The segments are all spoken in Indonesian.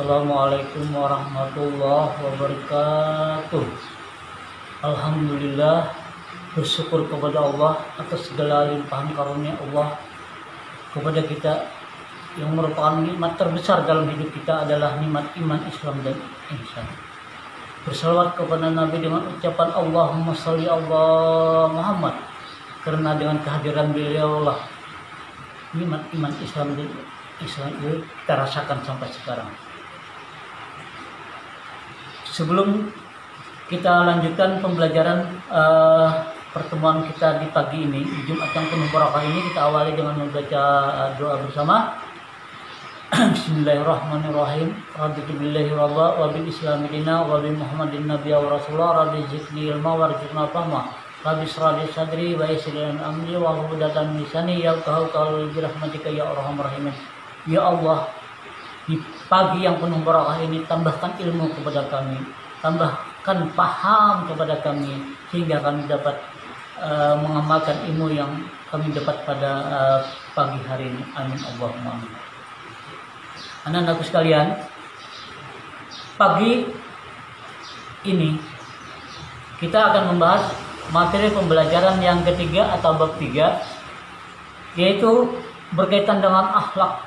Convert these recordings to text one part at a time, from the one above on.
Assalamualaikum warahmatullahi wabarakatuh. Alhamdulillah, bersyukur kepada Allah atas segala limpahan karunia Allah kepada kita, yang merupakan nikmat terbesar dalam hidup kita adalah nikmat iman, Islam, dan ihsan. Bersalawat kepada Nabi dengan ucapan Allahumma sholli Allah Muhammad, karena dengan kehadiran beliau lah nikmat iman, Islam, dan ihsan itu kita rasakan sampai sekarang. Sebelum kita lanjutkan pembelajaran pertemuan kita di pagi ini, di Jumat yang penuh barakah ini, kita awali dengan membaca doa bersama. Bismillahirrahmanirrahim. Raditu billahi rabba wa bil islami dina wa bi Muhammadin nabiyya wa rasulullah. Rabbi zidni ilma warzuqna fahma. Rabbi shrah li sadri wa yassir li amri wa hlul 'uqdatam min lisani yafqahu qawli bi rahmatika ya arhamar rahimin. Ya Allah, di pagi yang penuh barakah ini tambahkan ilmu kepada kami, tambahkan paham kepada kami, sehingga kami dapat mengamalkan ilmu yang kami dapat pada pagi hari ini. Amin Allahumma amin. Anak-anakku sekalian, pagi ini kita akan membahas materi pembelajaran yang ketiga atau bab 3, yaitu berkaitan dengan akhlak.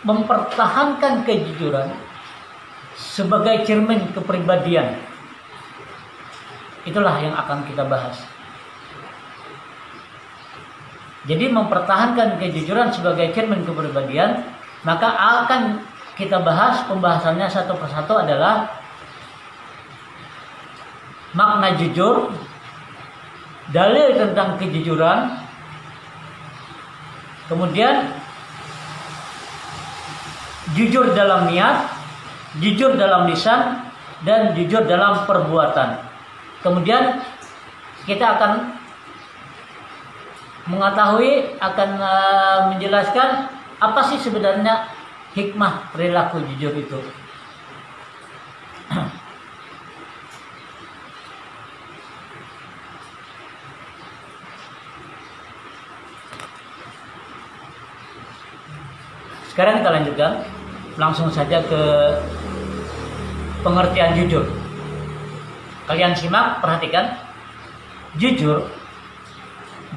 Mempertahankan kejujuran sebagai cermin kepribadian. Itulah yang akan kita bahas. Jadi mempertahankan kejujuran sebagai cermin kepribadian, maka akan kita bahas pembahasannya satu persatu adalah makna jujur, dalil tentang kejujuran, kemudian jujur dalam niat, jujur dalam lisan, dan jujur dalam perbuatan. Kemudian kita akan mengetahui, akan menjelaskan apa sih sebenarnya hikmah perilaku jujur itu. Sekarang kita lanjutkan langsung saja ke pengertian jujur. Kalian simak, perhatikan. Jujur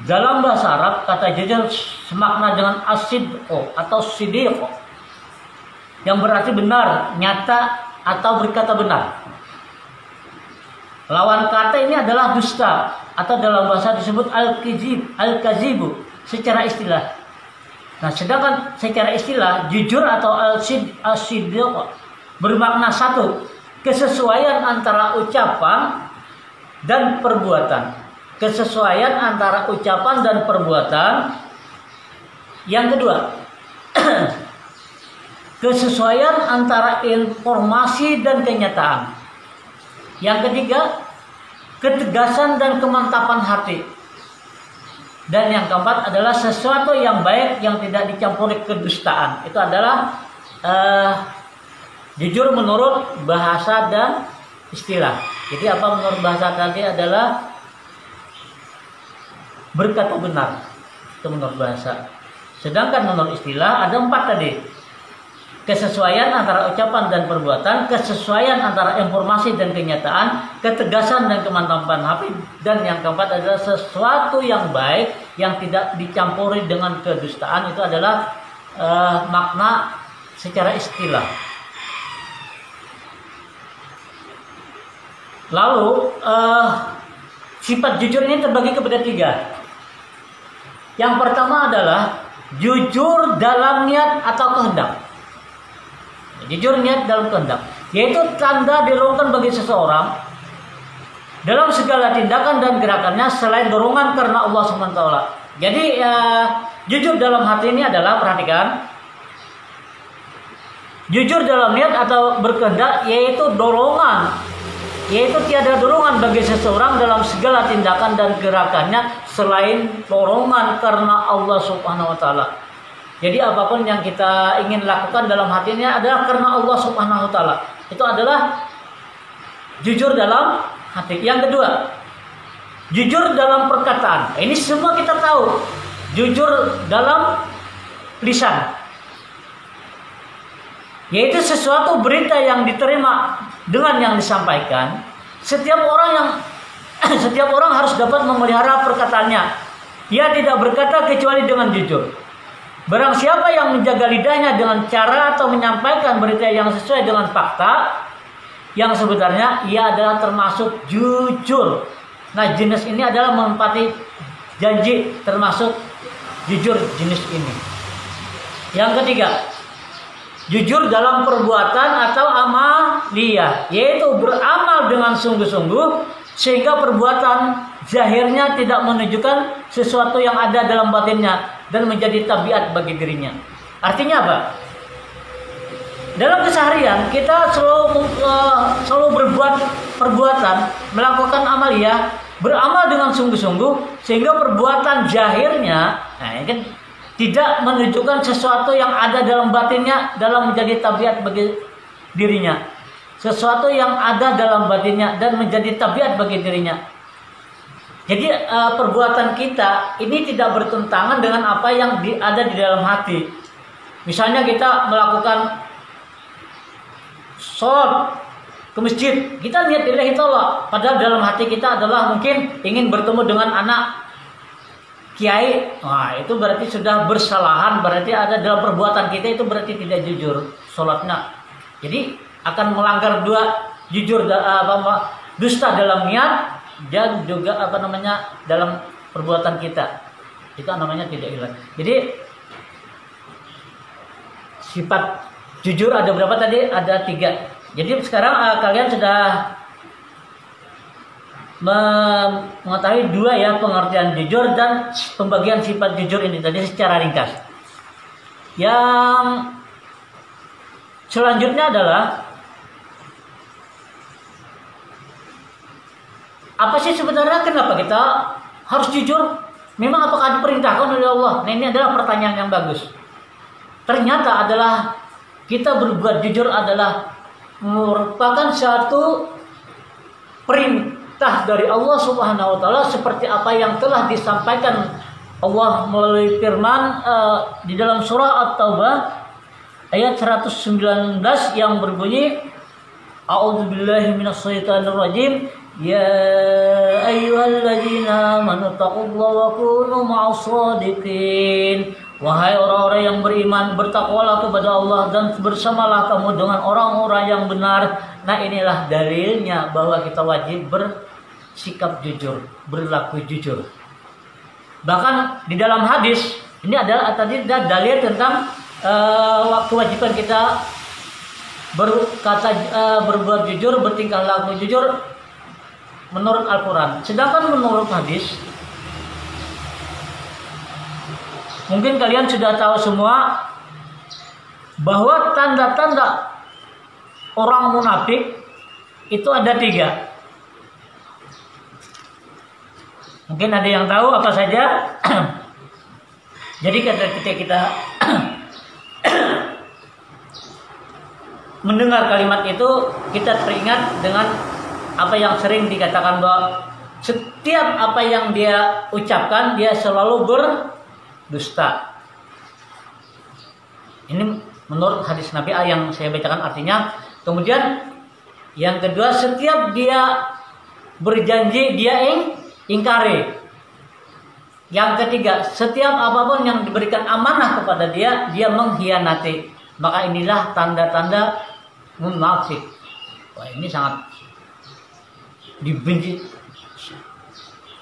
dalam bahasa Arab, kata jujur semakna dengan as-sidqo atau sidiqo, yang berarti benar, nyata, atau berkata benar. Lawan kata ini adalah dusta, atau dalam bahasa disebut al-kazibu secara istilah. Nah, sedangkan secara istilah jujur atau al-sidqo bermakna satu, kesesuaian antara ucapan dan perbuatan. Kesesuaian antara ucapan dan perbuatan. Yang kedua, kesesuaian antara informasi dan kenyataan. Yang ketiga, ketegasan dan kemantapan hati. Dan yang keempat adalah sesuatu yang baik yang tidak dicampuri kedustaan. Itu adalah jujur menurut bahasa dan istilah. Jadi apa menurut bahasa tadi adalah berkata benar, itu menurut bahasa. Sedangkan menurut istilah ada 4 tadi. Kesesuaian antara ucapan dan perbuatan, kesesuaian antara informasi dan kenyataan, ketegasan dan kemantapan hati, dan yang keempat adalah sesuatu yang baik yang tidak dicampuri dengan kedustaan. Itu adalah makna secara istilah. Lalu sifat jujur ini terbagi kepada 3. Yang pertama adalah jujur dalam niat atau kehendak. Jujur niat dalam kehendak, yaitu tanda dilakukan bagi seseorang dalam segala tindakan dan gerakannya selain dorongan karena Allah SWT. Jadi jujur dalam hati ini adalah, perhatikan, jujur dalam niat atau berkehendak yaitu dorongan, yaitu tiada dorongan bagi seseorang dalam segala tindakan dan gerakannya selain dorongan karena Allah Subhanahu wa taala. Jadi apapun yang kita ingin lakukan dalam hatinya adalah karena Allah Subhanahu wa taala. Itu adalah jujur dalam hati. Yang kedua, jujur dalam perkataan. Ini semua kita tahu. jujur dalam lisan, yaitu sesuatu berita yang diterima dengan yang disampaikan. Setiap orang harus dapat memelihara perkataannya. Ia tidak berkata kecuali dengan jujur. Barang siapa yang menjaga lidahnya dengan cara atau menyampaikan berita yang sesuai dengan fakta yang sebenarnya, ia adalah termasuk jujur. Nah, jenis ini adalah menempati janji, termasuk jujur jenis ini. Yang ketiga, jujur dalam perbuatan atau amaliyah, yaitu beramal dengan sungguh-sungguh sehingga perbuatan zahirnya tidak menunjukkan sesuatu yang ada dalam batinnya dan menjadi tabiat bagi dirinya. Artinya apa? Dalam keseharian kita selalu berbuat perbuatan, melakukan amaliyah, beramal dengan sungguh-sungguh sehingga perbuatan zahirnya kan tidak menunjukkan sesuatu yang ada dalam batinnya dalam menjadi tabiat bagi dirinya. Sesuatu yang ada dalam batinnya dan menjadi tabiat bagi dirinya. Jadi perbuatan kita ini tidak bertentangan dengan apa yang ada di dalam hati. Misalnya kita melakukan sholat ke masjid, kita niat lillahi ta'ala, padahal dalam hati kita adalah mungkin ingin bertemu dengan anak kiai. Nah, itu berarti sudah bersalahan, berarti ada dalam perbuatan kita itu berarti tidak jujur sholatnya. Jadi akan melanggar dua, jujur dusta dalam niat dan juga dalam perbuatan kita. Itu namanya tidak ikhlas. Jadi sifat jujur ada berapa tadi? Ada 3. Jadi sekarang kalian sudah mengetahui 2 ya, pengertian jujur dan pembagian sifat jujur ini tadi secara ringkas. Yang selanjutnya adalah apa sih sebenarnya kenapa kita harus jujur? Memang apakah diperintahkan oleh Allah? Nah, ini adalah pertanyaan yang bagus. Ternyata adalah kita berbuat jujur adalah merupakan satu perintah dari Allah Subhanahu wa taala, seperti apa yang telah disampaikan Allah melalui firman di dalam surah At-Taubah ayat 119 yang berbunyi, A'udzubillahi minasyaitonirrajim. Ya ayyuhalladzina amanu taqullaha wa kunu ma'as-shadiqin. Wahai orang-orang yang beriman, bertakwalah kepada Allah dan bersamalah kamu dengan orang-orang yang benar. Nah, inilah dalilnya bahwa kita wajib bersikap jujur, berlaku jujur. Bahkan di dalam hadis ini adalah tadi dalil tentang kewajiban kita berbuat jujur, bertingkah laku jujur menurut Al-Quran. Sedangkan menurut hadis, mungkin kalian sudah tahu semua bahwa tanda-tanda orang munafik itu ada 3. Mungkin ada yang tahu apa saja. Jadi ketika kita mendengar kalimat itu, kita teringat dengan apa yang sering dikatakan bahwa setiap apa yang dia ucapkan dia selalu berdusta. Ini menurut hadis Nabi yang saya bacakan artinya. Kemudian yang kedua, setiap dia berjanji dia ingkari. Yang ketiga, setiap apapun yang diberikan amanah kepada dia, dia mengkhianati. Maka inilah tanda-tanda munafik. Wah, ini sangat dibenci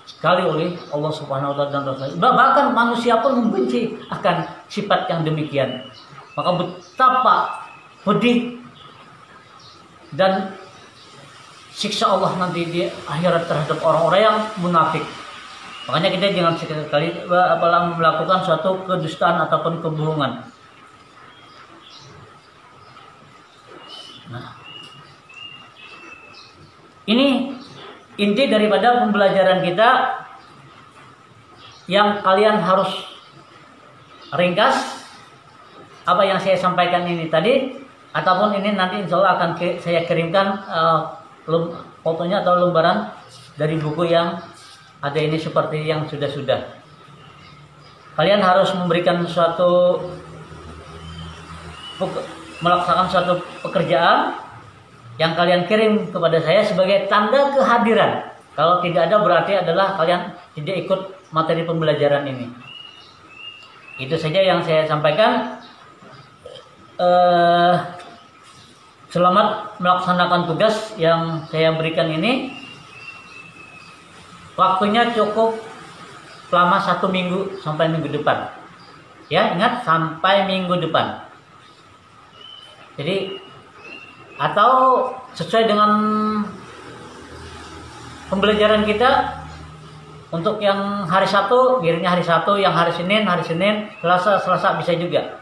sekali oleh Allah Subhanahu wa taala dan Rasul. Bahkan manusia pun membenci akan sifat yang demikian. Maka betapa pedih dan siksa Allah nanti di akhirat terhadap orang-orang yang munafik. Makanya kita jangan sekali-kali melakukan suatu kedustaan ataupun kebohongan. Nah, ini inti daripada pembelajaran kita yang kalian harus ringkas apa yang saya sampaikan ini tadi, ataupun ini nanti insya Allah akan saya kirimkan fotonya atau lembaran dari buku yang ada ini seperti yang sudah-sudah. kalian harus memberikan melaksanakan suatu pekerjaan yang kalian kirim kepada saya sebagai tanda kehadiran. Kalau tidak ada berarti adalah kalian tidak ikut materi pembelajaran ini. Itu saja yang saya sampaikan. Selamat melaksanakan tugas yang saya berikan ini. Waktunya cukup selama 1 minggu sampai minggu depan. Ya, ingat sampai minggu depan. Jadi atau sesuai dengan pembelajaran kita, untuk yang hari Sabtu, gilirannya hari Sabtu, yang hari Senin, Selasa bisa juga.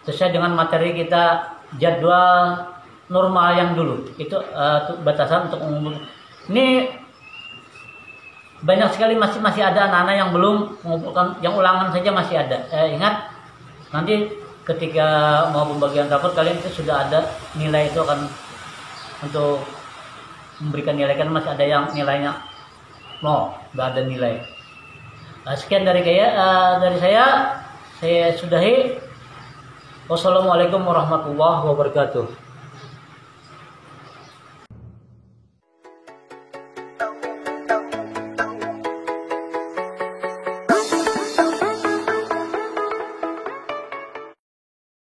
Sesuai dengan materi kita, jadwal normal yang dulu. Itu batasan untuk umum. Ini banyak sekali masih ada anak-anak yang belum mengumpulkan, yang ulangan saja masih ada. Ingat, nanti ketika mau pembagian rapor kalian itu sudah ada nilai, itu akan untuk memberikan nilai, kan masih ada yang nilainya nggak ada nilai. Sekian dari saya sudahi. Wassalamualaikum warahmatullahi wabarakatuh.